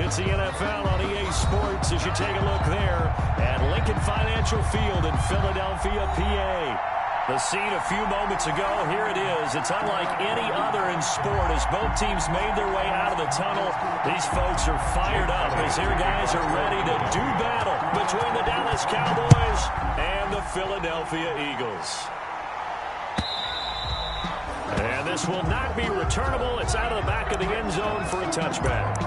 It's the NFL on EA Sports as you take a look there at Lincoln Financial Field in Philadelphia, PA. The scene a few moments ago, here it is. It's unlike any other in sport as both teams made their way out of the tunnel. These folks are fired up as their guys are ready to do battle between the Dallas Cowboys and the Philadelphia Eagles. And this will not be returnable. It's out of the back of the end zone for a touchback.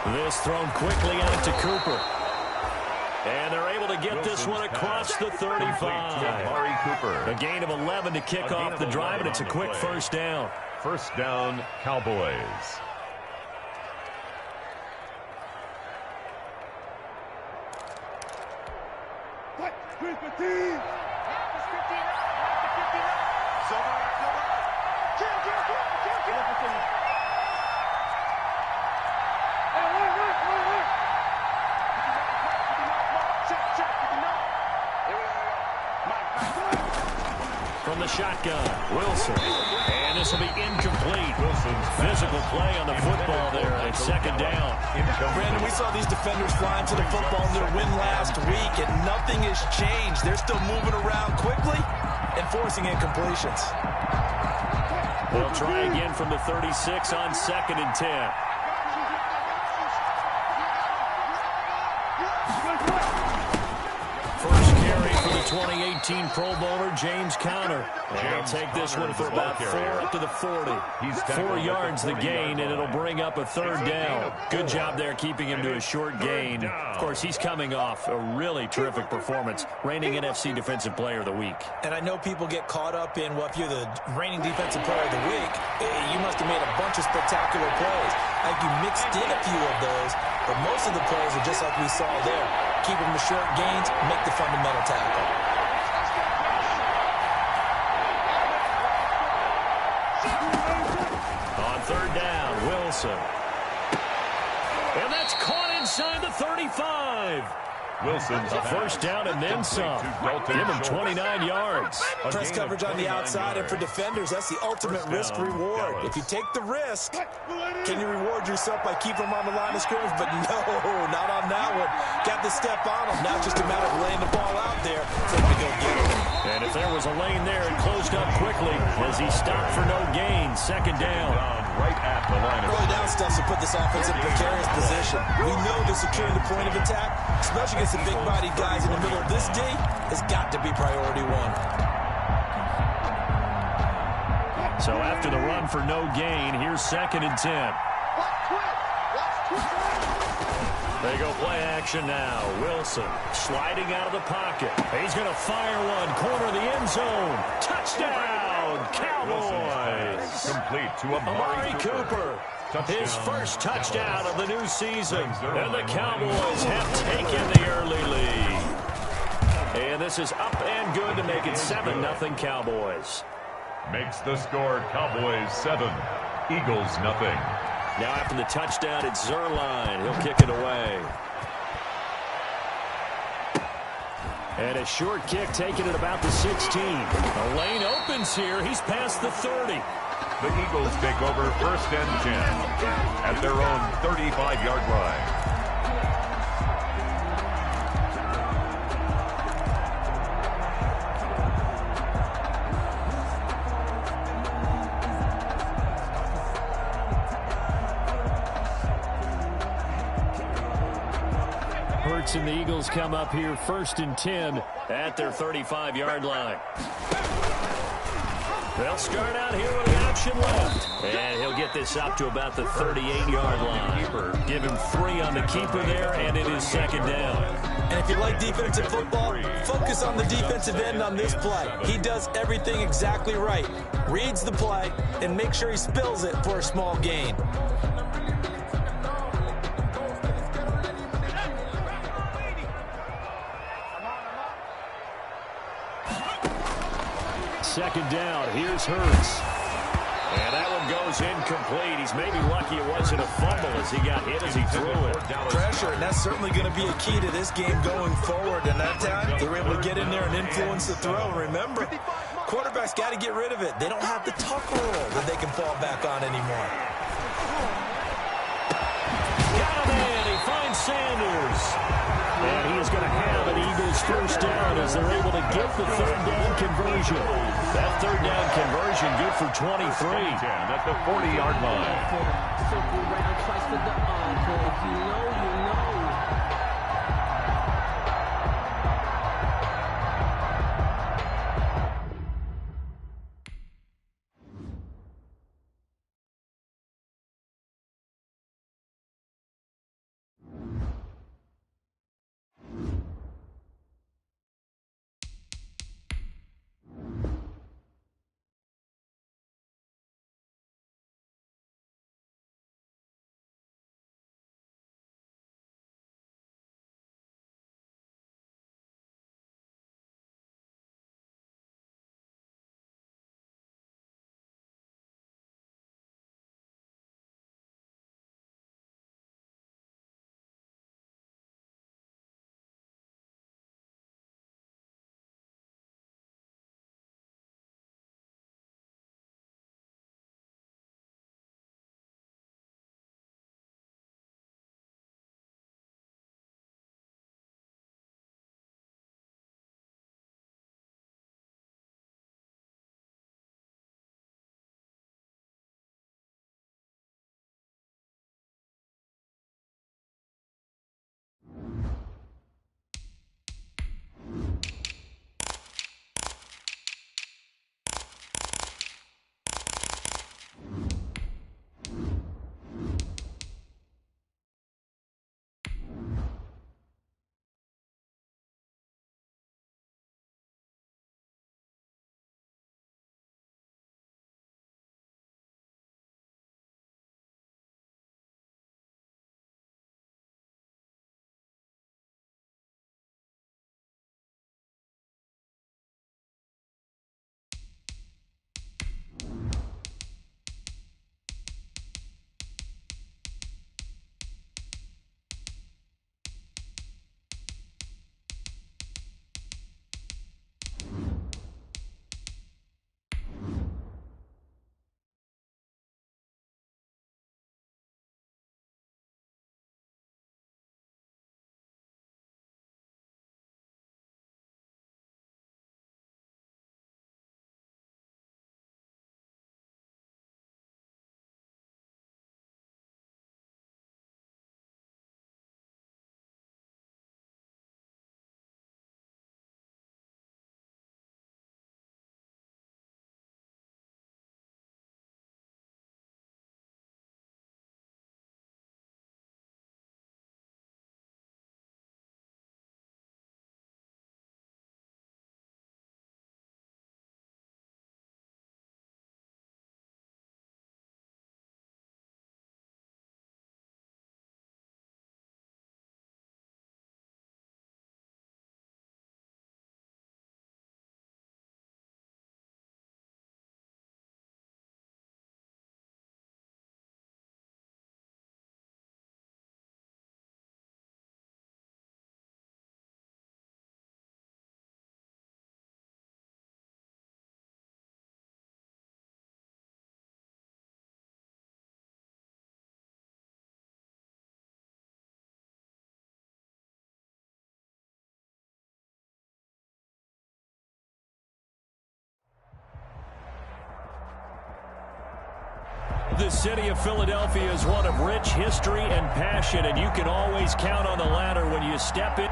This thrown quickly out to Cooper. And they're able to get this one across the 35. Cooper. A gain of 11 to kick off the drive, and it's a quick first down. First down, Cowboys. From the shotgun, Wilson. And this will be incomplete. Physical play on the football there at second down. Brandon, we saw these defenders flying to the football in their win last week, and nothing has changed. They're still moving around quickly and forcing incompletions. They'll try again from the 36 on 2nd and 10. First carry for the 2018 Pro Bowler, James Conner. And he'll take this one for about 4 up to the 40. 4 yards the gain, and it'll bring up a third down. Good job there keeping him to a short gain. Of course, he's coming off a really terrific performance, reigning NFC Defensive Player of the Week. And I know people get caught up in, well, if you're the reigning Defensive Player of the Week, you must have made a bunch of spectacular plays. I think you mixed in a few of those, but most of the plays are just like we saw there. Keep them to short gains, make the fundamental tackle. On third down, Wilson. And that's caught inside the 35. Wilson's a first down and then some. Give him 29 yards. Press coverage on the outside, and for defenders, that's the ultimate risk-reward. If you take the risk, can you reward yourself by keeping them on the line of scrimmage? But no, not on that one. Got to step on them. Now it's just a matter of laying the ball out there for him to go get it. And if there was a lane there, it closed up quickly as he stopped for no gain. Second down. Right at the line of early down stuff to put this offense in a precarious position. We know that securing the point of attack, especially against the big-bodied guys in the middle of this D, has got to be priority one. So after the run for no gain, here's 2nd and 10. They go play action now. Wilson sliding out of the pocket. He's going to fire one. Corner of the end zone. Touchdown, Cowboys. Complete to Amari Cooper. His first touchdown of the new season. And the Cowboys have taken the early lead. And this is up and good to make it 7-0 Cowboys. Makes the score Cowboys 7, Eagles 0. Now after the touchdown, it's Zerline. He'll kick it away. And a short kick taken at about the 16. A lane opens here. He's past the 30. The Eagles take over 1st and 10 at their own 35-yard line. And the Eagles come up here 1st and 10 at their 35-yard line. They'll start out here with the option left. And he'll get this up to about the 38-yard line. Give him 3 on the keeper there, and it is 2nd down. And if you like defensive football, focus on the defensive end on this play. He does everything exactly right. Reads the play and makes sure he spills it for a small gain. Second down. Here's Hurts. And that one goes incomplete. He's maybe lucky it wasn't a fumble as he got hit as he threw it. Pressure, and that's certainly going to be a key to this game going forward. And that time, they were able to get in there and influence the throw. Remember, quarterbacks got to get rid of it. They don't have the tuck rule that they can fall back on anymore. Got him in. He finds Sanders. And he is going to have an Eagles first down as they're able to get the third down conversion. That third down conversion good for 23. 10 at the 40-yard line. Circle around twice for the encore. If you know, you know. The city of Philadelphia is one of rich history and passion, and you can always count on the ladder when you step in.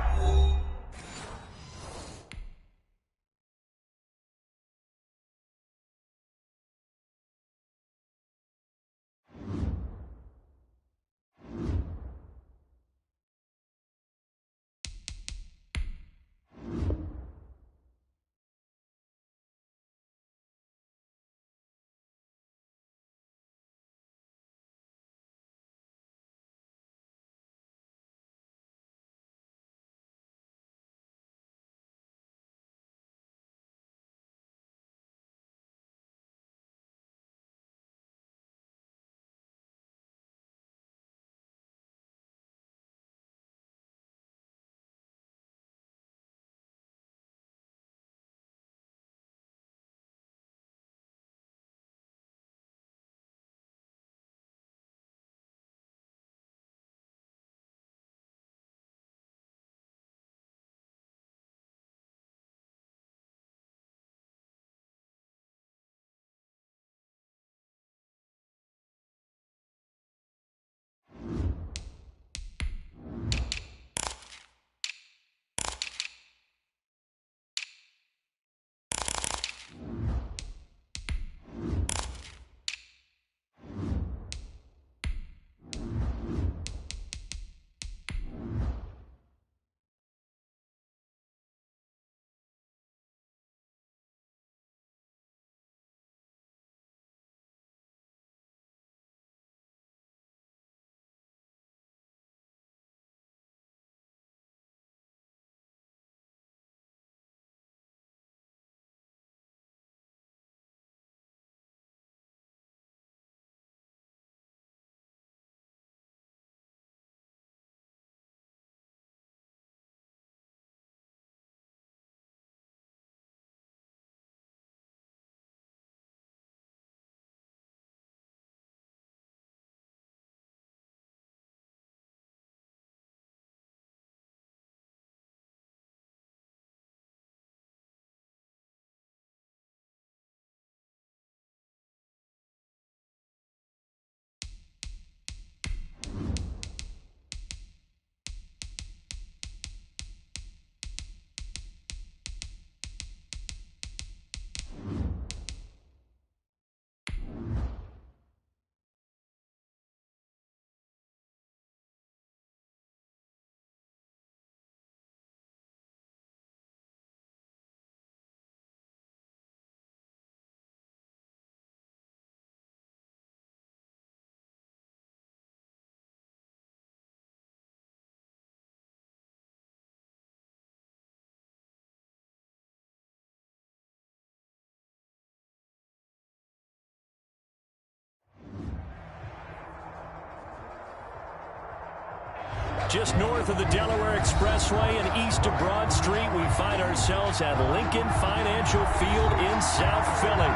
Just north of the Delaware Expressway and east of Broad Street, we find ourselves at Lincoln Financial Field in South Philly.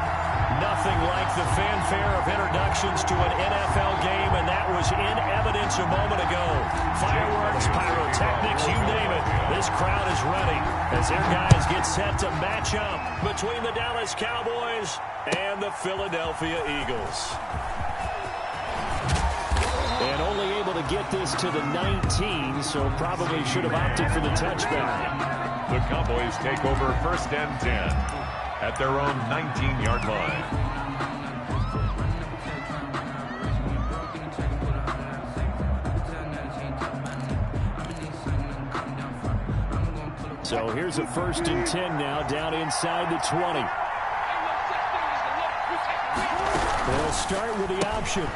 Nothing like the fanfare of introductions to an NFL game, and that was in evidence a moment ago. Fireworks, pyrotechnics, you name it. This crowd is ready as their guys get set to match up between the Dallas Cowboys and the Philadelphia Eagles. And only able to get this to the 19, so probably should have opted for the touchback. The Cowboys take over 1st and 10 at their own 19-yard line. So here's a 1st and 10 now, down inside the 20. They'll start with the option.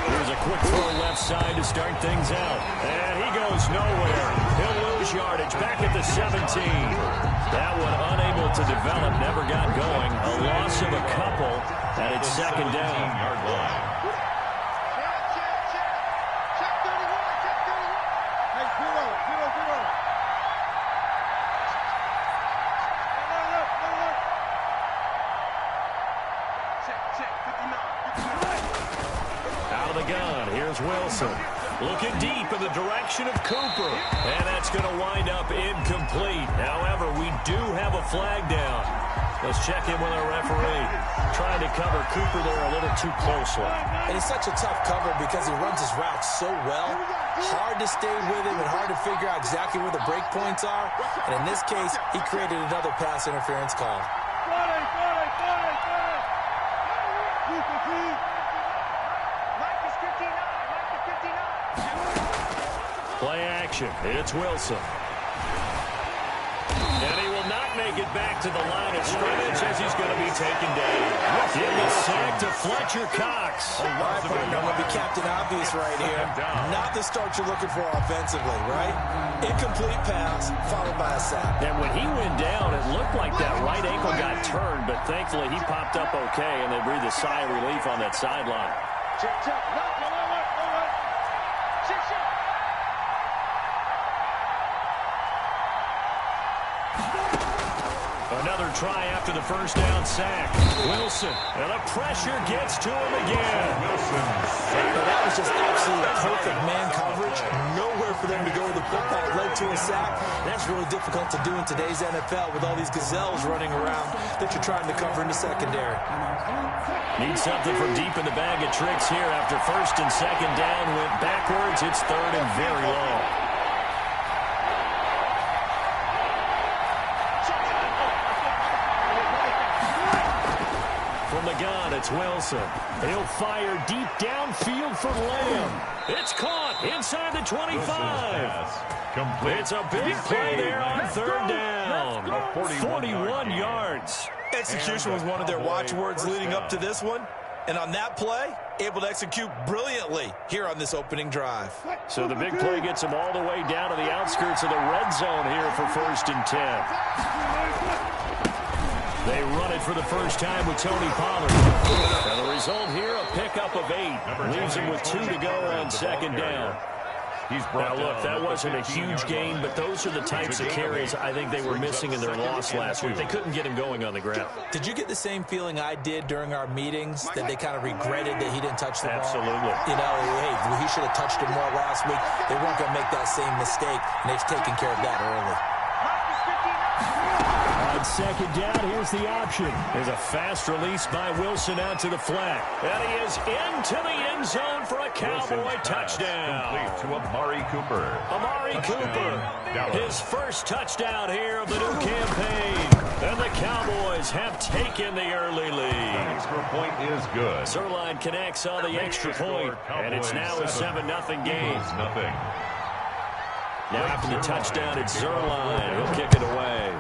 Here's a quick throw left side to start things out. And he goes nowhere. He'll lose yardage back at the 17. That one unable to develop, never got going. A loss of a couple, and it's 2nd down. Yard line. Out of the gun, here's Wilson. Looking deep in the direction of Cooper. And that's going to wind up incomplete. However, we do have a flag down. Let's check in with our referee. Trying to cover Cooper there a little too closely. And it's such a tough cover because he runs his route so well. Hard to stay with him and hard to figure out exactly where the break points are. And in this case, he created another pass interference call. Play action. It's Wilson. And he will not make it back to the line of scrimmage as he's going to be taken down. In the sack to Fletcher Cox. All right, partner, I'm going to be Captain Obvious right here. Not the start you're looking for offensively, right? Incomplete pass, followed by a sack. And when he went down, it looked like that right ankle got turned, but thankfully he popped up okay, and they breathed a sigh of relief on that sideline. Another try after the 1st down sack. Wilson, and the pressure gets to him again. That was just absolute perfect man coverage. Nowhere for them to go with the football. Led to a sack. That's really difficult to do in today's NFL with all these gazelles running around that you're trying to cover in the secondary. Need something from deep in the bag of tricks here after 1st and 2nd down went backwards. It's 3rd and very long. From the gun, it's Wilson. He'll fire deep downfield for Lamb. It's caught inside the 25. It's a big play there on 3rd down. 41 yards. Execution was one of their watchwords leading up to this one. And on that play, able to execute brilliantly here on this opening drive. So the big play gets them all the way down to the outskirts of the red zone here for 1st and 10. They run it for the first time with Tony Pollard. And the result here, a pickup of 8. Leaves him with 2 to go on 2nd down. Now, look, that wasn't a huge gain, but those are the types of carries I think they were missing in their loss last week. They couldn't get him going on the ground. Did you get the same feeling I did during our meetings, that they kind of regretted that he didn't touch the ball? Absolutely. You know, hey, he should have touched it more last week. They weren't going to make that same mistake, and they've taken care of that early. On 2nd down, here's the option. There's a fast release by Wilson out to the flat. And he is into the end zone for a Cowboy touchdown. Complete to Amari Cooper. Amari Cooper, his first touchdown here of the new campaign. And the Cowboys have taken the early lead. The extra point is good. Zerline connects on the extra point, and it's now a 7-0 game. Now after the touchdown, it's Zerline. He'll kick it away.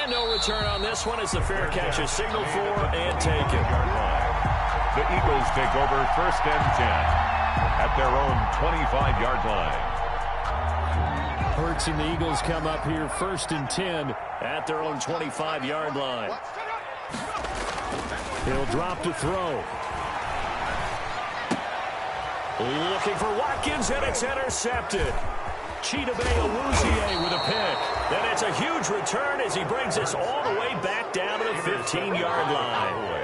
And no return on this one as the fair catch is signaled for and taken. The Eagles take over 1st and 10 at their own 25-yard line. Hurts and the Eagles come up here 1st and 10 at their own 25-yard line. He'll drop to throw. Looking for Watkins, and it's intercepted. Chidobe Awuzie with a pick. And it's a huge return as he brings us all the way back down to the 15-yard line.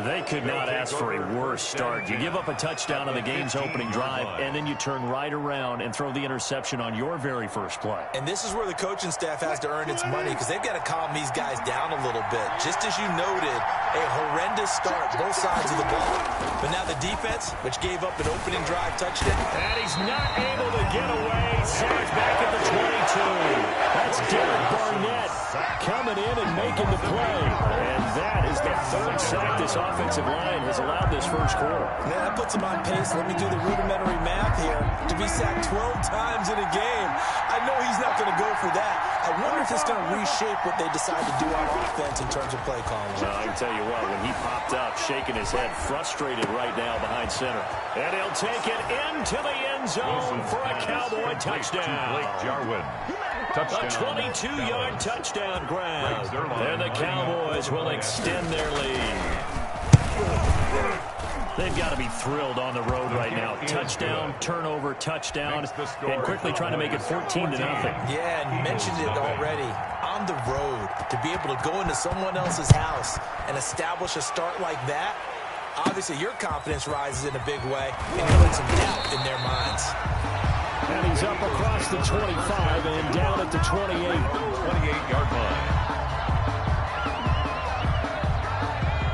They could not ask for a worse start. You give up a touchdown on the game's opening drive, and then you turn right around and throw the interception on your very first play. And this is where the coaching staff has to earn its money because they've got to calm these guys down a little bit. Just as you noted, a horrendous start, both sides of the ball. But now the defense, which gave up an opening drive touchdown. And he's not able to get away. Sacked back at the 22. That's Derek Barnett coming in and making the play. And that is the third sack this offensive line has allowed this first quarter. Man, that puts him on pace. Let me do the rudimentary math here. To be sacked 12 times in a game, I know he's not going to go for that. I wonder if it's going to reshape what they decide to do on offense in terms of play calling. Well, I can tell you what, when he popped up, shaking his head, frustrated right now behind center. And he'll take it into the end zone for a Cowboy touchdown. Blake Jarwin. Touchdown. A 22-yard touchdown grab. And the Cowboys will extend their lead. They've got to be thrilled on the road right now. Touchdown, turnover, touchdown, and quickly trying to make it 14-0. Yeah, and you mentioned it already. On the road, to be able to go into someone else's house and establish a start like that, obviously your confidence rises in a big way, and you put some doubt in their minds. And he's up across the 25 and down at the 28. 28-yard line.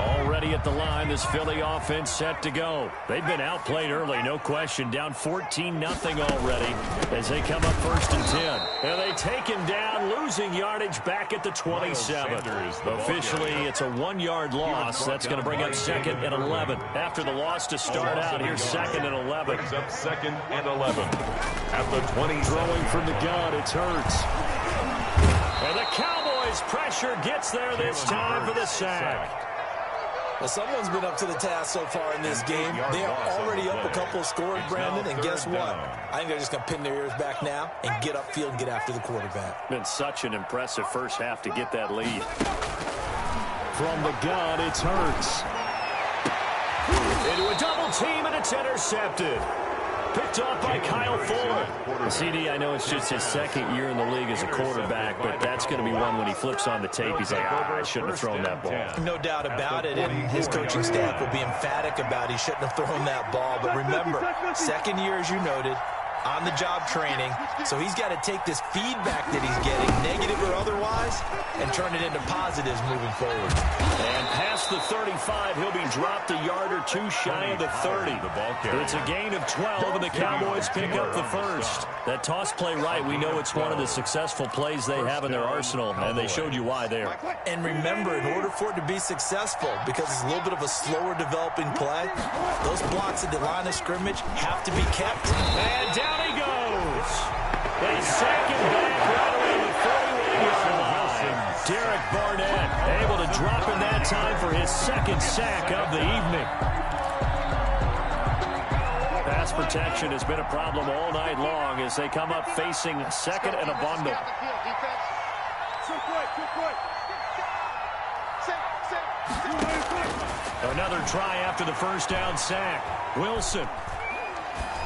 Already at the line, this Philly offense set to go. They've been outplayed early, no question. Down 14-0 already as they come up 1st and 10. And they take him down, losing yardage back at the 27. Officially, it's a 1-yard loss. That's going to bring up 2nd and 11. After the loss to start out, here's 2nd and 11. Brings up 2nd and 11. At the 20. Throwing from the gun, it's Hurts. And the Cowboys' pressure gets there this time for the sack. Well, someone's been up to the task so far in this game. They are already up a couple of scores, Brandon, and guess what? I think they're just going to pin their ears back now and get upfield and get after the quarterback. Been such an impressive first half to get that lead. From the gun, it's Hurts. Into a double team, and it's intercepted. Picked off by Kyle Fuller. CD, I know it's just his 2nd year in the league as a quarterback, but that's going to be one when he flips on the tape. He's like, I shouldn't have thrown that ball. No doubt about it, and his coaching staff will be emphatic about he shouldn't have thrown that ball. But remember, 2nd year, as you noted, on-the-job training, so he's got to take this feedback that he's getting, negative or otherwise, and turn it into positives moving forward. And past the 35, he'll be dropped a yard or two shy of the 30. It's a gain of 12, and the Cowboys pick up the first. That toss play right, we know it's one of the successful plays they have in their arsenal, and they showed you why there. And remember, in order for it to be successful, because it's a little bit of a slower developing play, those blocks at the line of scrimmage have to be kept. And down he goes. They sack him back right around the 41-yard line. Derek Barnett able to drop in that time for his 2nd sack of the evening. Pass protection has been a problem all night long as they come up facing 2nd and a bundle. Another try after the first down sack. Wilson.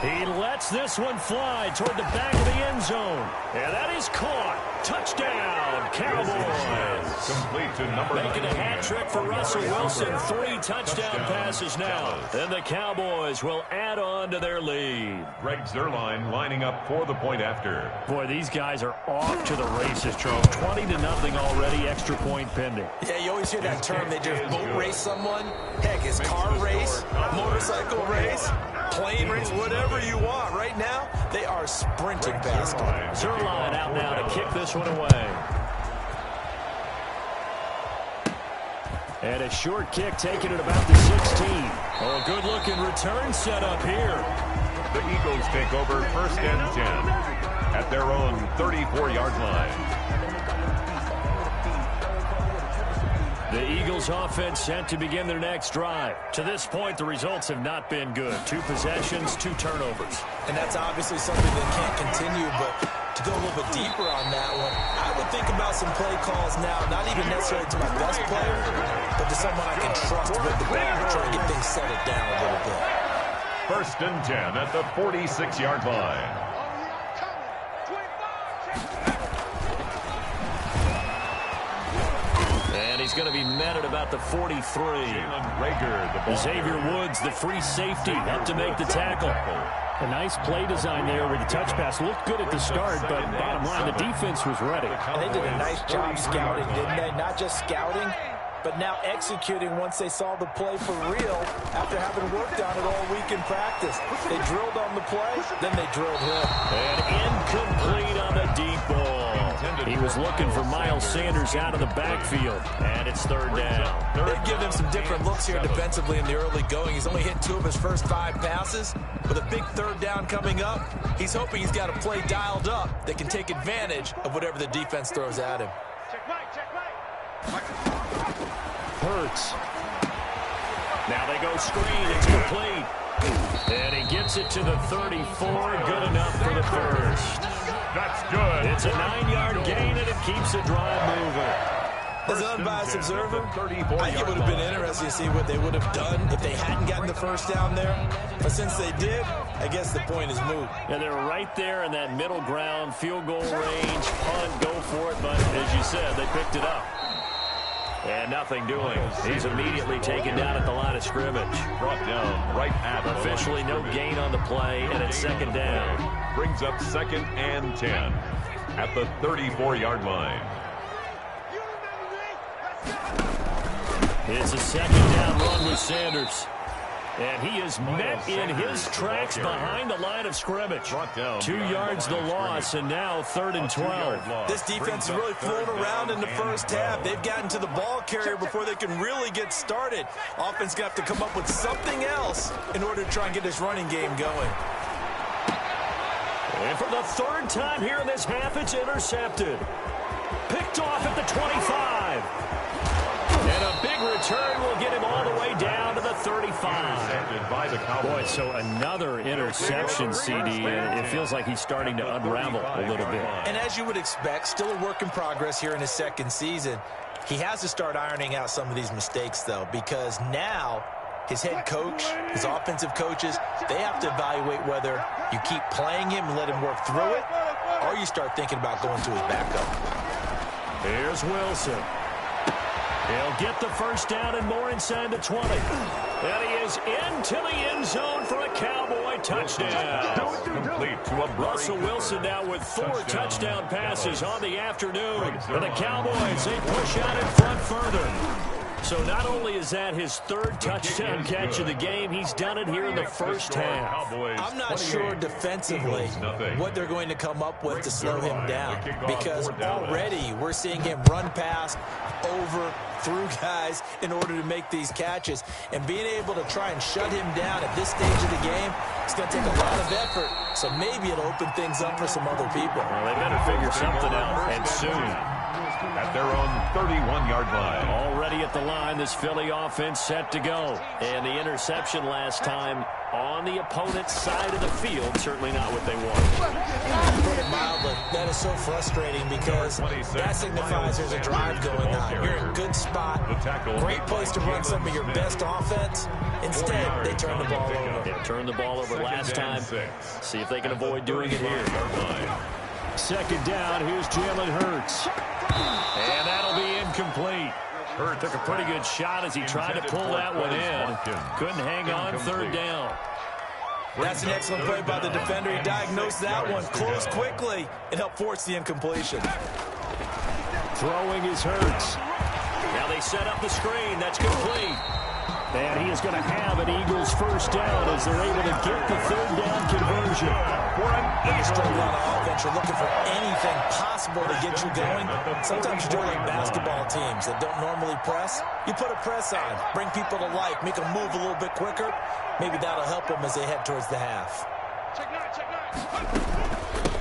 He lets this one fly toward the back of the end zone. And that is caught. Touchdown, Cowboys. Complete to number 9. Making a hat trick for Russell Wilson. 3 touchdown passes now. And the Cowboys will add on to their lead. Greg Zuerlein lining up for the point after. Boy, these guys are off to the races, Charles. 20-0 already, extra point pending. Yeah, you always hear that term. They just boat race someone. Heck, it's car race, motorcycle race, plane race, whatever you want. Right now, they are sprinting past them. Zuerlein out now to kick this one away. And a short kick taken at about the 16. Oh, a good-looking return set up here. The Eagles take over 1st and 10 at their own 34-yard line. The Eagles offense set to begin their next drive. To this point, the results have not been good. 2 possessions, 2 turnovers. And that's obviously something that can't continue, but to go a little bit deeper on that one, I would think about some play calls now, not even necessarily to my best player, but to someone I can trust with the ball, try to get things settled down a little bit. First and 10 at the 46-yard line. And he's going to be met at about the 43. Xavier Woods, the free safety, up to make the tackle. A nice play design there with the touch pass. Looked good at the start, but bottom line, the defense was ready. And they did a nice job scouting, didn't they? Not just scouting, but now executing once they saw the play for real after having worked on it all week in practice. They drilled on the play, then they drilled him. And incomplete on the deep ball. He was looking for Miles Sanders out of the backfield, and it's third down. They've given him some different looks here defensively in the early going. He's only hit 2 of his first 5 passes. With a big third down coming up, he's hoping he's got a play dialed up that can take advantage of whatever the defense throws at him. Hurts. Now they go screen. It's complete. And he gets it to the 34. Good enough for the first. That's good. It's a 9-yard gain, and it keeps the drive moving. As an unbiased observer, I think it would have been interesting to see what they would have done if they hadn't gotten the first down there. But since they did, I guess the point is moot. And they're right there in that middle ground, field goal range, punt, go for it. But as you said, they picked it up. And nothing doing. He's immediately taken down at the line of scrimmage. Brought down right at Officially no gain on the play, and it's second down. Brings up 2nd and 10 at the 34-yard line. It's a second down run with Sanders. And he is met in his tracks behind the line of scrimmage. 2 yards the loss, and now 3rd and 12. This defense has really flown around in the first half. They've gotten to the ball carrier before they can really get started. Offense got to come up with something else in order to try and get this running game going. And for the 3rd time here in this half, it's intercepted. Picked off at the 25. And a big return will get him all the way down to the 35. Boy, so another interception, CD, and it feels like he's starting to unravel a little bit. And as you would expect, still a work in progress here in his 2nd season. He has to start ironing out some of these mistakes, though, because now his head coach, his offensive coaches, they have to evaluate whether you keep playing him and let him work through it, or you start thinking about going to his backup. Here's Wilson. He'll get the first down and more inside the 20. And he is into the end zone for a Cowboy touchdown. Complete to a Russell Wilson now with 4 touchdown passes on the afternoon. And the Cowboys, they push out in front further. So not only is that his 3rd touchdown catch of the game, he's done it here in the first half. I'm not sure defensively what they're going to come up with to slow him down, because already we're seeing him run past, over, through guys in order to make these catches. And being able to try and shut him down at this stage of the game, it's going to take a lot of effort. So maybe it'll open things up for some other people. Well, they better figure something out, and soon. At their own 31-yard line. Already at the line, this Philly offense set to go. And the interception last time on the opponent's side of the field, certainly not what they want. To put it mildly, that is so frustrating because that signifies there's a drive going on. You're in a good spot, great place to run some of your best offense. Instead, they turn the ball over. Yeah, turned the ball over last time. See if they can avoid doing it here. Second down, here's Jalen Hurts. And that'll be incomplete. Hurts took a pretty good shot as he tried to pull that one in. Couldn't hang on, 3rd down. That's an excellent play by the defender. He diagnosed that one, closed quickly, and helped force the incompletion. Throwing is Hurts. Now they set up the screen. That's complete. And he is going to have an Eagles first down as they're able to get the 3rd down conversion. When you struggle on offense, you're looking for anything possible to get you going. Sometimes you do like basketball teams that don't normally press. You put a press on, bring people to life, make them move a little bit quicker. Maybe that'll help them as they head towards the half.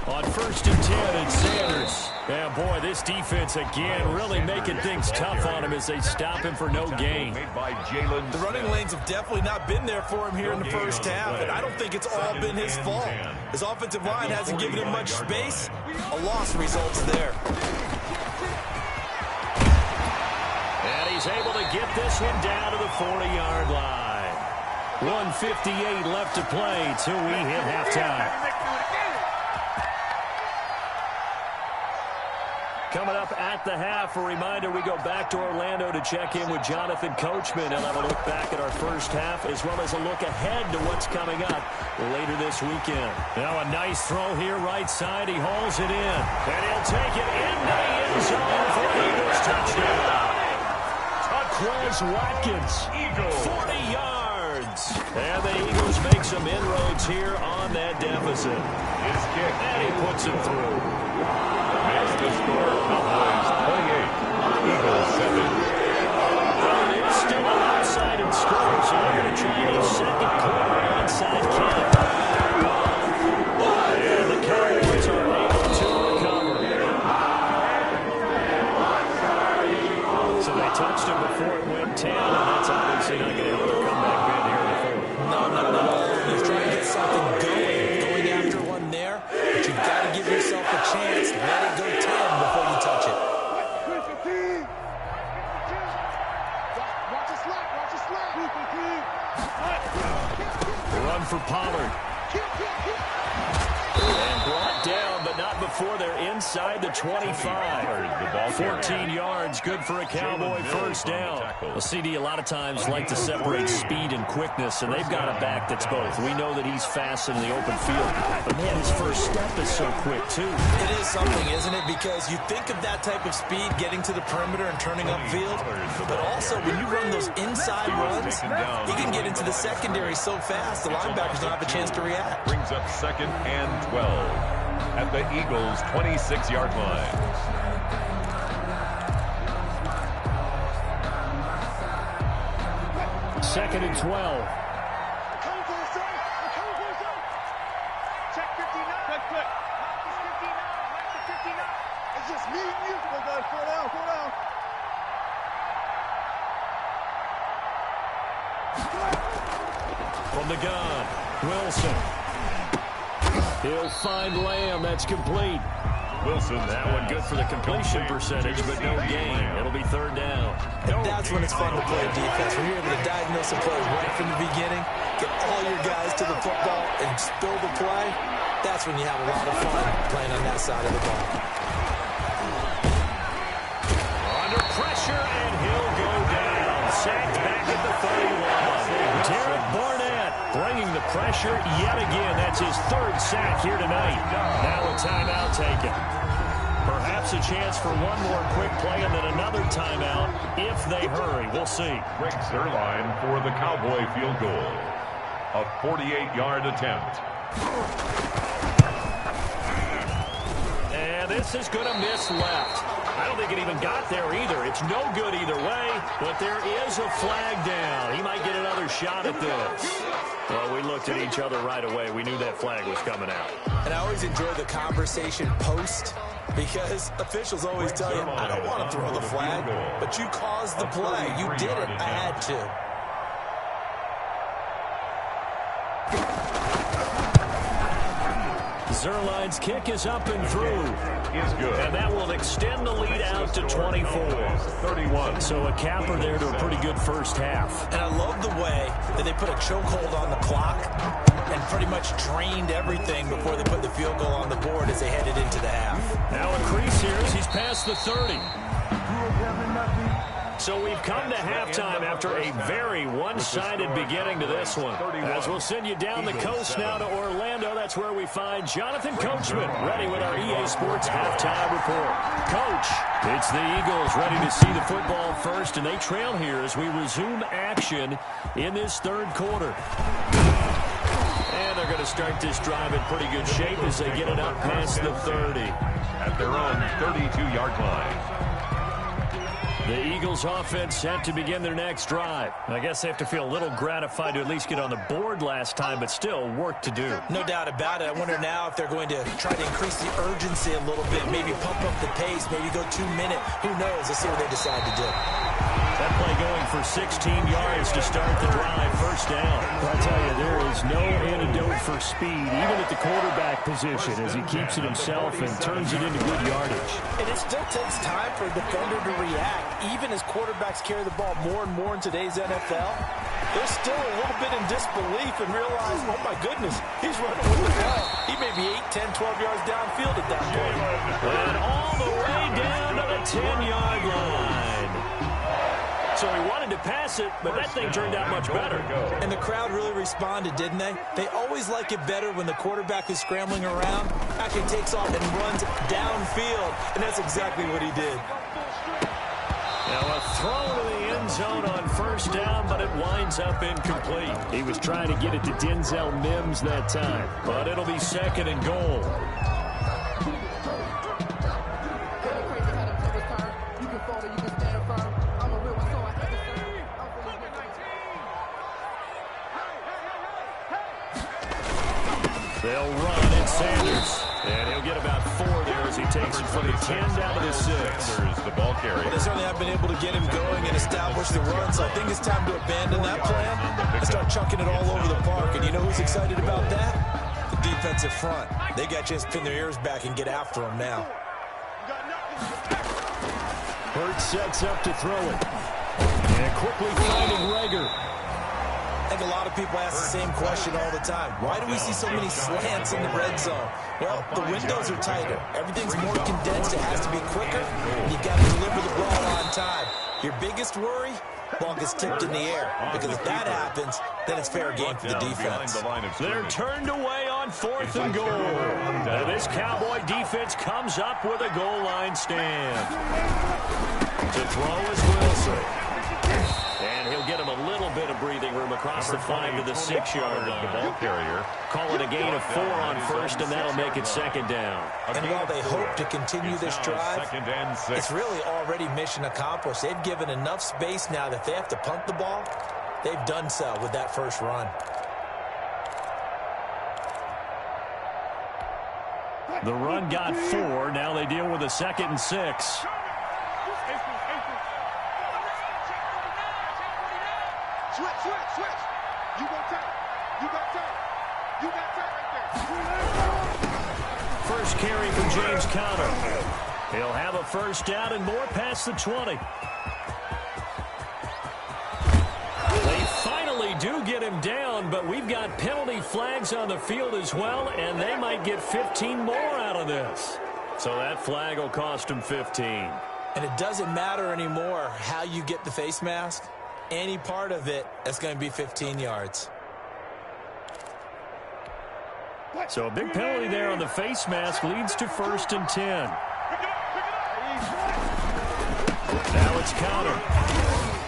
On 1st and 10, it's Sanders. Yeah, boy, this defense again really making things tough on him as they stop him for no gain. The running lanes have definitely not been there for him here in the first half, and I don't think it's all been his fault. His offensive line hasn't given him much space. A loss results there. And he's able to get this one down to the 40-yard line. 1:58 left to play till we hit halftime. Coming up at the half, a reminder, we go back to Orlando to check in with Jonathan Coachman. He'll have a look back at our first half as well as a look ahead to what's coming up later this weekend. Now a nice throw here right side. He hauls it in. And he'll take it into the end zone for an Eagles touchdown. Quez Watkins, 40 yards. And the Eagles make some inroads here on that deficit. His kick. And he puts it through. Makes the score. Cowboys 28. Eagles 7. Well, it's still a lopsided score, so they're going to try a second quarter onside kick. And the Cowboys are able to recover. So they touched him before it went 10, and that's obviously not going to help their comeback bid here in the fourth. No, not at all. He's trying to get something going after one there, but you've got to give yourself a chance. Let it go 10 before you touch it. Run for Pollard. And brought down, but not before they're inside the 25. 14 yards, good for a Cowboy first down. Well, CD, a lot of times like to separate speed and quickness, and they've got a back that's both. We know that he's fast in the open field, but man, his first step is so quick, too. It is something, isn't it? Because you think of that type of speed getting to the perimeter and turning upfield, but also when you run those inside runs, he can get into the secondary so fast, the linebackers don't have a chance to react. Brings up 2nd and 12 at the Eagles' 26-yard line. Second and 12. Check 59. Good. Mark is 59. Mark is 59. It's just me and you. Go, guys. Slow down. From the gun, Wilson. He'll find Lamb. That's complete. Wilson, That one good for the completion percentage, but no gain. It'll be third down. And that's when it's fun to play defense. When you're able to diagnose a play right from the beginning, get all your guys to the football, and spill the play, that's when you have a lot of fun playing on that side of the ball. Under pressure, and he'll go down. Sacked back at the 31. Derek Barnett bringing the pressure yet again. That's his third sack here tonight. Now a timeout taken. Perhaps a chance for one more quick play and then another timeout if they hurry. We'll see. Greg Zuerlein for the Cowboy field goal. A 48-yard attempt. And this is going to miss left. I don't think it even got there either. It's no good either way, but there is a flag down. He might get another shot at this. Well, we looked at each other right away. We knew that flag was coming out. And I always enjoy the conversation post because officials always tell you, I don't want to throw the flag, but you caused the play. You did it. I had to. Zuerlein's kick is up and through. Is good. And that will extend the lead out to 24. 31. So a capper there to a pretty good first half. And I love the way that they put a chokehold on the clock and pretty much drained everything before they put the field goal on the board as they headed into the half. Now a crease here as he's past the 30. So we've come to halftime after a very one-sided beginning to this one. As we'll send you down the coast now to Orlando, that's where we find Jonathan Coachman ready with our EA Sports halftime report. Coach, it's the Eagles ready to see the football first, and they trail here as we resume action in this third quarter. And they're going to start this drive in pretty good shape as they get it up past the 30. At their own 32-yard line. The Eagles offense set to begin their next drive. I guess they have to feel a little gratified to at least get on the board last time, but still work to do. No doubt about it. I wonder now if they're going to try to increase the urgency a little bit, maybe pump up the pace, maybe go 2 minute. Who knows? Let's see what they decide to do. That play going for 16 yards to start the drive. First down. I'll tell you, there is no antidote for speed, even at the quarterback position, as he keeps it himself and turns it into good yardage. And it still takes time for a defender to react. Even as quarterbacks carry the ball more and more in today's NFL, they're still a little bit in disbelief and realize, oh my goodness, he's running with the ball. He may be 8, 10, 12 yards downfield at that point. And all the way down to the 10-yard line. So he wanted to pass it, but that thing turned out much better. And the crowd really responded, didn't they? They always like it better when the quarterback is scrambling around, actually takes off and runs downfield, and that's exactly what he did. Now a throw to the end zone on first down, but it winds up incomplete. He was trying to get it to Denzel Mims that time. But it'll be second and goal. They'll run in Sanders. And he'll get about 4 there as he takes it from the 10 down to the 6. Sanders, the ball carrier. They certainly have been able to get him going and establish the run, so I think it's time to abandon that plan and start chucking it all over the park. And you know who's excited about that? The defensive front. They got a chance to pin their ears back and get after him now. Hurts sets up to throw it. And quickly finding Rager. I think a lot of people ask the same question all the time. Why do we see so many slants in the red zone? Well, the windows are tighter. Everything's more condensed. It has to be quicker. You've got to deliver the ball on time. Your biggest worry? Ball gets tipped in the air. Because if that happens, then it's fair game for the defense. They're turned away on 4th and goal. Now this Cowboy defense comes up with a goal line stand. To throw is Wilson. And he'll get him a little bit of breathing room across the 5 to the 6-yard line. The ball carrier. Call it a gain of 4 on first, and that'll make it second down. And while they hope to continue this drive, Second and 6. it's really already mission accomplished. They've given enough space now that if they have to punt the ball, they've done so with that first run. The run got 4. Now they deal with a 2nd and 6. Switch. You got time. You got time right there. First carry from James Conner. He'll have a first down and more past the 20. They finally do get him down, but we've got penalty flags on the field as well, and they might get 15 more out of this. So that flag will cost him 15. And it doesn't matter anymore how you get the face mask. Any part of it, that's going to be 15 yards. So a big penalty there on the face mask leads to 1st and 10. Now it's Conner.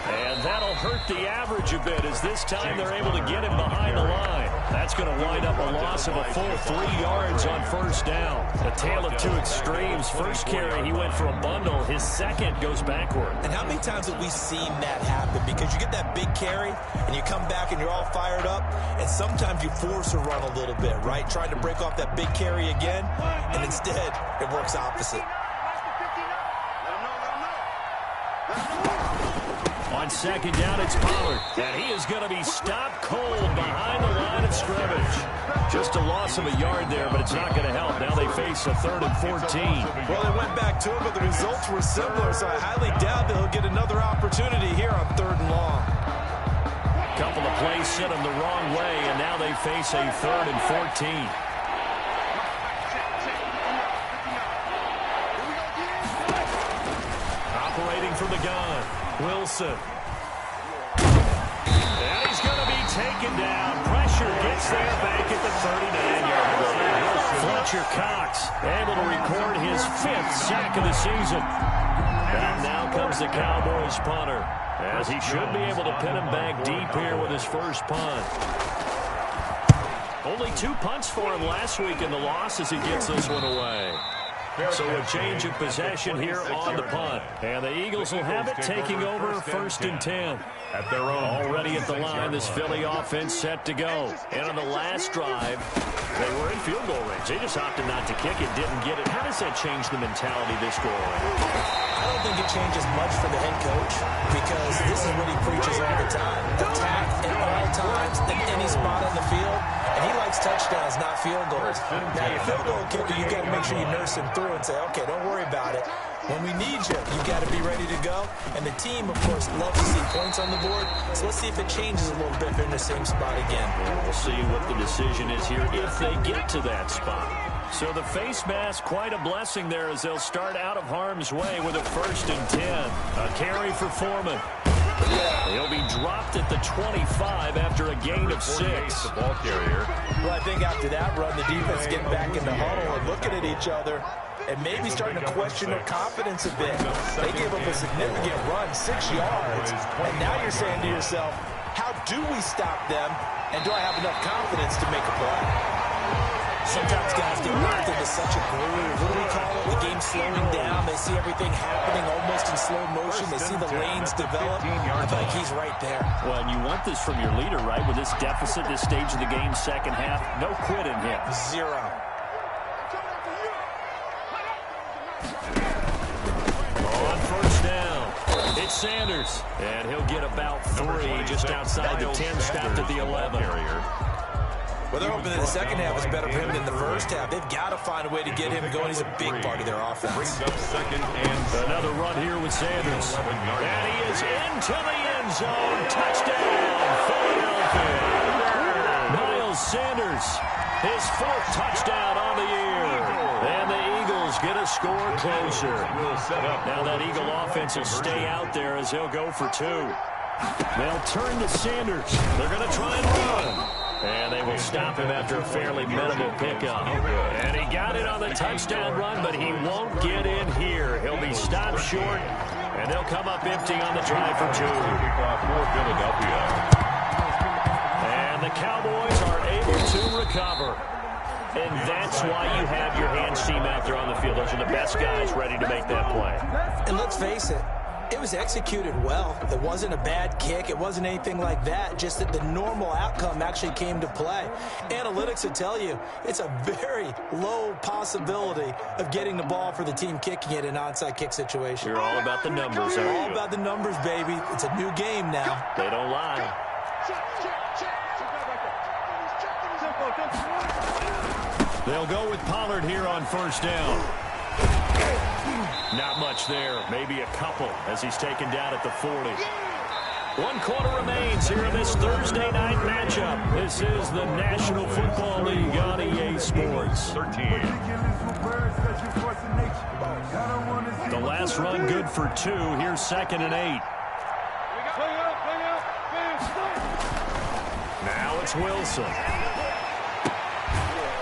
And that'll hurt the average a bit as this time they're able to get him behind the line. That's going to wind up a loss of a full 3 yards on first down. A tale of two extremes. First carry, he went for a bundle. His second goes backward. And how many times have we seen that happen? Because you get that big carry, and you come back and you're all fired up, and sometimes you force a run a little bit, right? Trying to break off that big carry again, and instead it works opposite. On second down, it's Pollard. And he is going to be stopped cold behind the line of scrimmage. Just a loss of a yard there, but it's not going to help. Now they face a 3rd and 14. Well, they went back to it, but the results were similar, so I highly doubt that he'll get another opportunity here on 3rd and long. Couple of plays sent him the wrong way, and now they face a 3rd and 14. Operating from the gun, Wilson. And he's going to be taken down. Pressure gets there back at the 39-yard line. Fletcher Cox able to record his 5th sack of the season. And now comes the Cowboys punter, as he should be able to pin him back deep here with his first punt. Only 2 punts for him last week in the loss as he gets this one away. So a change of possession here on the punt. And the Eagles will have it, taking over 1st and 10. At their own. Already at the line, this Philly offense set to go. And on the last drive, they were in field goal range. They just opted not to kick it, didn't get it. How does that change the mentality this go on? I don't think it changes much for the head coach, because is what he preaches all the time. Attack at all times in any spot on the field. And he likes touchdowns, not field goals. Now, your field goal kicker, you got to make sure you nurse him through and say, okay, don't worry about it. When we need you, you got to be ready to go. And the team, of course, loves to see points on the board. So let's see if it changes a little bit if they're in the same spot again. We'll see what the decision is here if they get to that spot. So the face mask, quite a blessing there as they'll start out of harm's way with a 1st and 10. A carry for Foreman. He'll be dropped at the 25 after a gain of 6. The ball carrier. Well, I think after that run, the defense getting back in the huddle and looking at each other and maybe starting to question their confidence a bit. They gave up a significant run, 6 yards, and now you're saying to yourself, how do we stop them, and do I have enough confidence to make a play? Sometimes guys get locked into such a groove. What do we call it? The game's slowing down. They see everything happening almost in slow motion. They see the lanes develop. I feel like he's right there. Well, and you want this from your leader, right? With this deficit, this stage of the game, second half, no quit in him. 0. On 1st down, it's Sanders. And he'll get about 3 just outside the 10, stopped at the 11. Well, they're hoping that the second half is better for him than the first half. They've got to find a way to get him going. He's a big part of their offense. Another run here with Sanders. And he is into the end zone. Touchdown, Philadelphia. Miles Sanders, his 4th touchdown on the year. And the Eagles get a score closer. Now that Eagle offense will stay out there as they'll go for 2. They'll turn to Sanders. They're going to try and run. And they will stop him after a fairly minimal pickup. And he got it on the touchdown run, but he won't get in here. He'll be stopped short, and they'll come up empty on the try for 2. And the Cowboys are able to recover. And that's why you have your hands team out there on the field. Those are the best guys ready to make that play. And let's face it, it was executed well. It wasn't a bad kick. It wasn't anything like that. Just that the normal outcome actually came to play. Analytics will tell you it's a very low possibility of getting the ball for the team kicking it in an onside kick situation. You're all about the numbers, aren't you? All about the numbers, baby. It's a new game now. They don't lie. They'll go with Pollard here on 1st down. Not much there, maybe a couple as he's taken down at the 40. 1 quarter remains here in this Thursday night matchup. This is the National Football League on EA Sports. 13. The last run good for 2. Here's 2nd and 8. Now it's Wilson.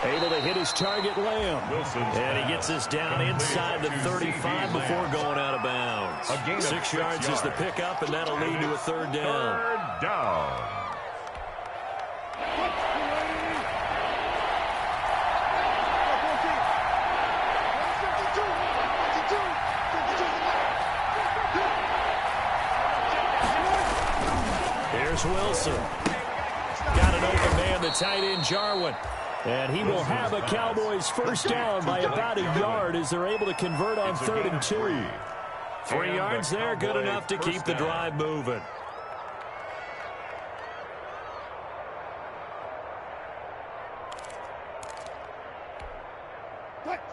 Able to hit his target, Lamb. And he gets this down inside the 35 before going out of bounds. 6 yards is the pickup, and that'll lead to a 3rd down. 3rd down. Here's Wilson. Got an open man, the tight end, Jarwin. And he will have a Cowboys 1st down by about a yard as they're able to convert on 3rd and 2. 3 yards there, good enough to keep the drive moving.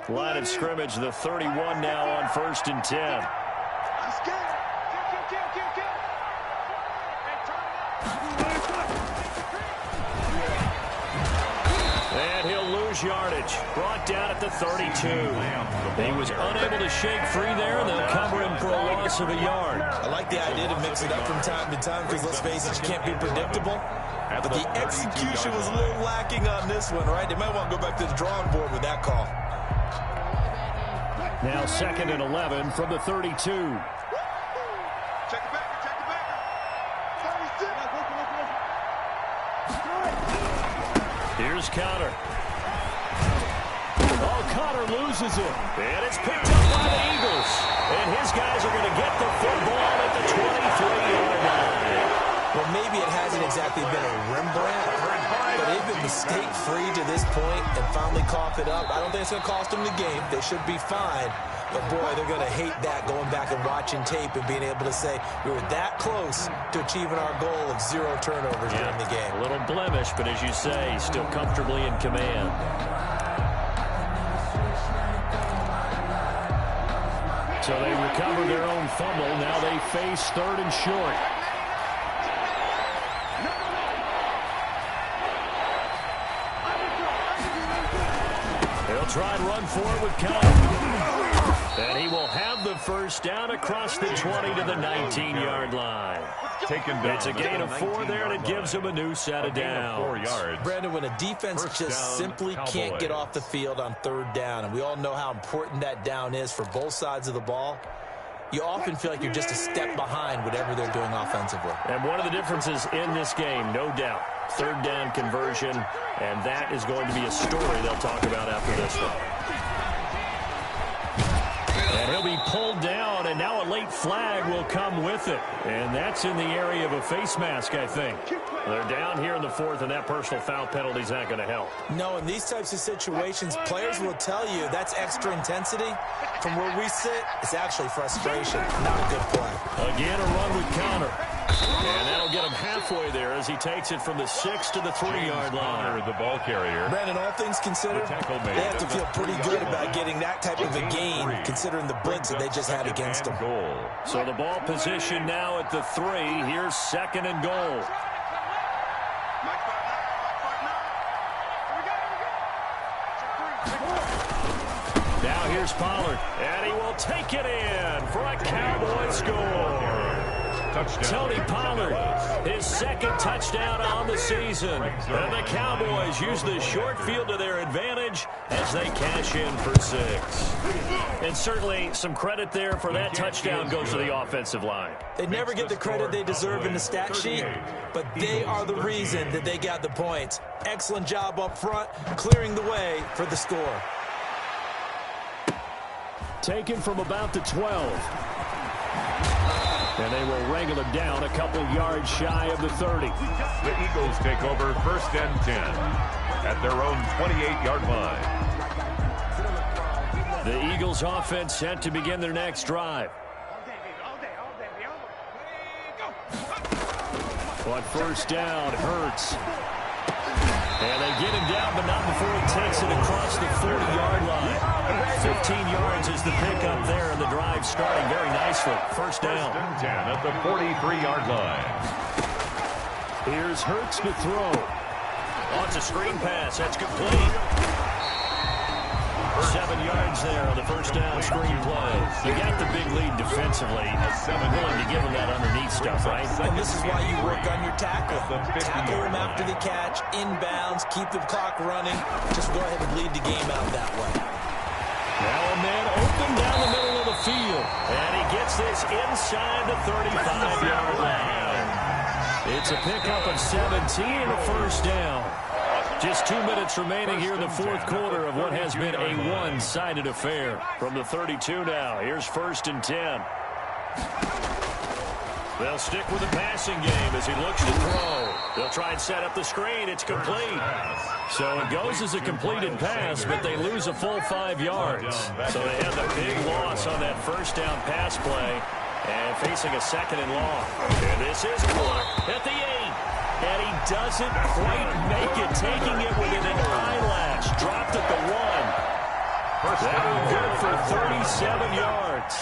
Line of scrimmage, the 31 now on 1st and 10. And he'll lose yardage. Brought down at the 32. He was unable to shake free there, and they'll cover him for a loss of a yard. I like the idea to mix it up from time to time because, let's face it, you can't be predictable. But the execution was a little lacking on this one, right? They might want to go back to the drawing board with that call. Now 2nd and 11 from the 32. Check the back, check the back. Here's Conner. Oh, Conner loses it. And it's picked up by the Eagles. And his guys are going to get the football at the 23-yard line. Well, maybe it hasn't exactly been a Rembrandt, but they've been mistake-free to this point and finally cough it up. I don't think it's going to cost them the game. They should be fine. But, boy, they're going to hate that going back and watching tape and being able to say we were that close to achieving our goal of 0 turnovers during the game. A little blemish, but as you say, still comfortably in command. So they recover their own fumble. Now they face 3rd and short. They'll try and run forward with Cobb. And he will have the first down across the 20 to the 19-yard line. Taken down. It's a gain of 4 there, and it gives him a new set of downs. 4 yards. Brandon, when a defense just simply can't get off the field on 3rd down, and we all know how important that down is for both sides of the ball, you often feel like you're just a step behind whatever they're doing offensively. And one of the differences in this game, no doubt, 3rd down conversion, and that is going to be a story they'll talk about after this one. And he'll be pulled down, and now a late flag will come with it. And that's in the area of a face mask, I think. They're down here in the 4th, and that personal foul penalty is not going to help. No, in these types of situations, players will tell you that's extra intensity. From where we sit, it's actually frustration, not a good play. Again, a run with Connor. And that'll get him halfway there as he takes it from the 6 to the 3-yard line. The ball carrier. Brandon, all things considered, they have to feel pretty good about getting that type of a gain, considering the blitz that they just had against them. So the ball position now at the 3. Here's 2nd and goal. Now here's Pollard, and he will take it in for a Cowboy score. Touchdown. Tony Pollard, his 2nd touchdown on the season. And the Cowboys use the short field to their advantage as they cash in for 6. And certainly some credit there for that touchdown goes to the offensive line. They never get the credit they deserve in the stat sheet, but they are the reason that they got the points. Excellent job up front, clearing the way for the score. Taken from about the 12. And they will wrangle him down a couple yards shy of the 30. The Eagles take over 1st and 10 at their own 28-yard line. The Eagles offense set to begin their next drive. On 1st down, Hurts. And they get him down, but not before he takes it across the 40-yard line. 15 yards is the pickup there, and the drive starting very nicely. 1st down. 1st and 10 at the 43-yard line. Here's Hurts to throw. Oh, it's a screen pass. That's complete. 7 yards there on the 1st down screen play. You got the big lead defensively. Willing to give him that underneath stuff, right? And this is why you work on your tackle. Tackle him after the catch, inbounds, keep the clock running. Just go ahead and lead the game out that way. Now a man open down the middle of the field. And he gets this inside the 35-yard line. It's a pickup of 17 and a 1st down. Just 2 minutes remaining here in the 4th quarter of what has been a one-sided affair. From the 32 now, here's 1st and 10. They'll stick with the passing game as he looks to throw. They'll try and set up the screen. It's complete. So it goes as a completed pass, but they lose a full 5 yards. So they had the big loss on that 1st down pass play and facing a 2nd and long. And this is blocked at the 8. And he doesn't quite make it, taking it within an eyelash. Dropped at the 1. That one good for 37 yards.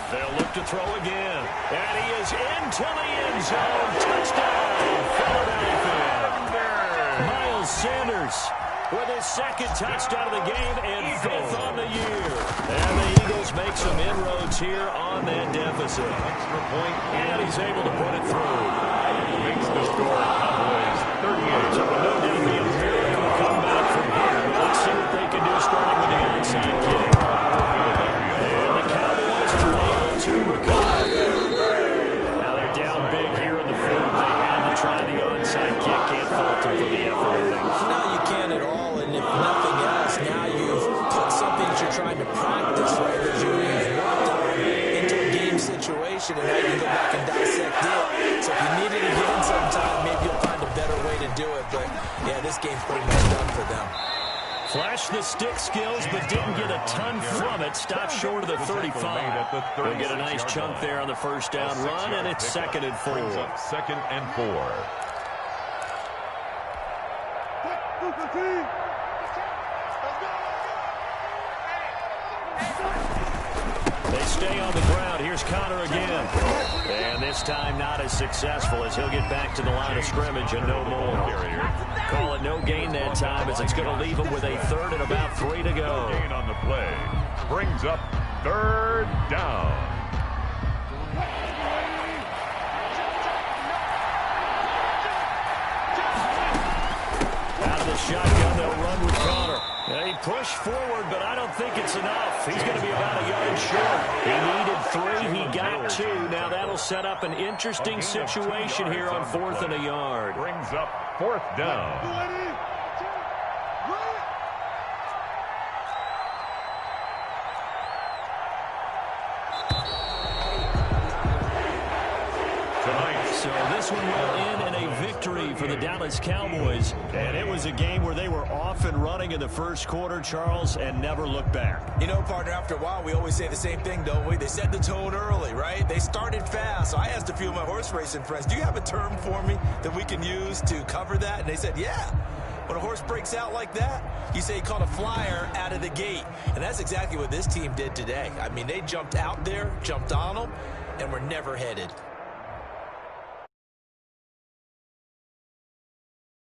They'll look to throw again. And he is into the end zone. Touchdown, Philadelphia. Miles Sanders with his 2nd touchdown of the game and 5th on the year. And the Eagles make some inroads here on that deficit. Extra point. And he's able to put it through. Makes the score Cowboys 38. So no doubt the Imperial will come back from here. But let's see what they can do starting with the onside kick. And the Cowboys are able to recover. Now they're down big here in the 4th. They had to try the onside kick. Can't fault them for the effort. No, you can't at all. And if nothing else, now you've put something that you're trying to practice, right, that you've worked on into a game situation, and now you can go back and dissect it. So if you need it again sometime, maybe you'll find a better way to do it. But, yeah, this game's pretty much done for them. Flashed the stick skills, but didn't get a ton from it. Stopped short of the 35. They'll get a nice chunk there on the first down run, and it's 2nd and 4. Second and 4. They stay on the ground. Here's Connor again. And this time not as successful as he'll get back to the line of scrimmage and no more. Call it no gain that time as it's going to leave him with a 3rd and about 3 to go. Gain on the play. Brings up 3rd down. Out of the shotgun, they'll run with Connor. And he pushed forward, but I don't think it's enough. He's going to be about a yard short. He needed 3. He got 2. Now that'll set up an interesting situation here on 4th and a yard. Brings up 4th down. So this one will end in a victory for the Dallas Cowboys. And it was a game where they were off and running in the first quarter, Charles, and never looked back. You know, partner, after a while, we always say the same thing, don't we? They set the tone early, right? They started fast. So I asked a few of my horse racing friends, do you have a term for me that we can use to cover that? And they said, yeah. When a horse breaks out like that, you say he caught a flyer out of the gate. And that's exactly what this team did today. I mean, they jumped out there, jumped on them, and were never headed.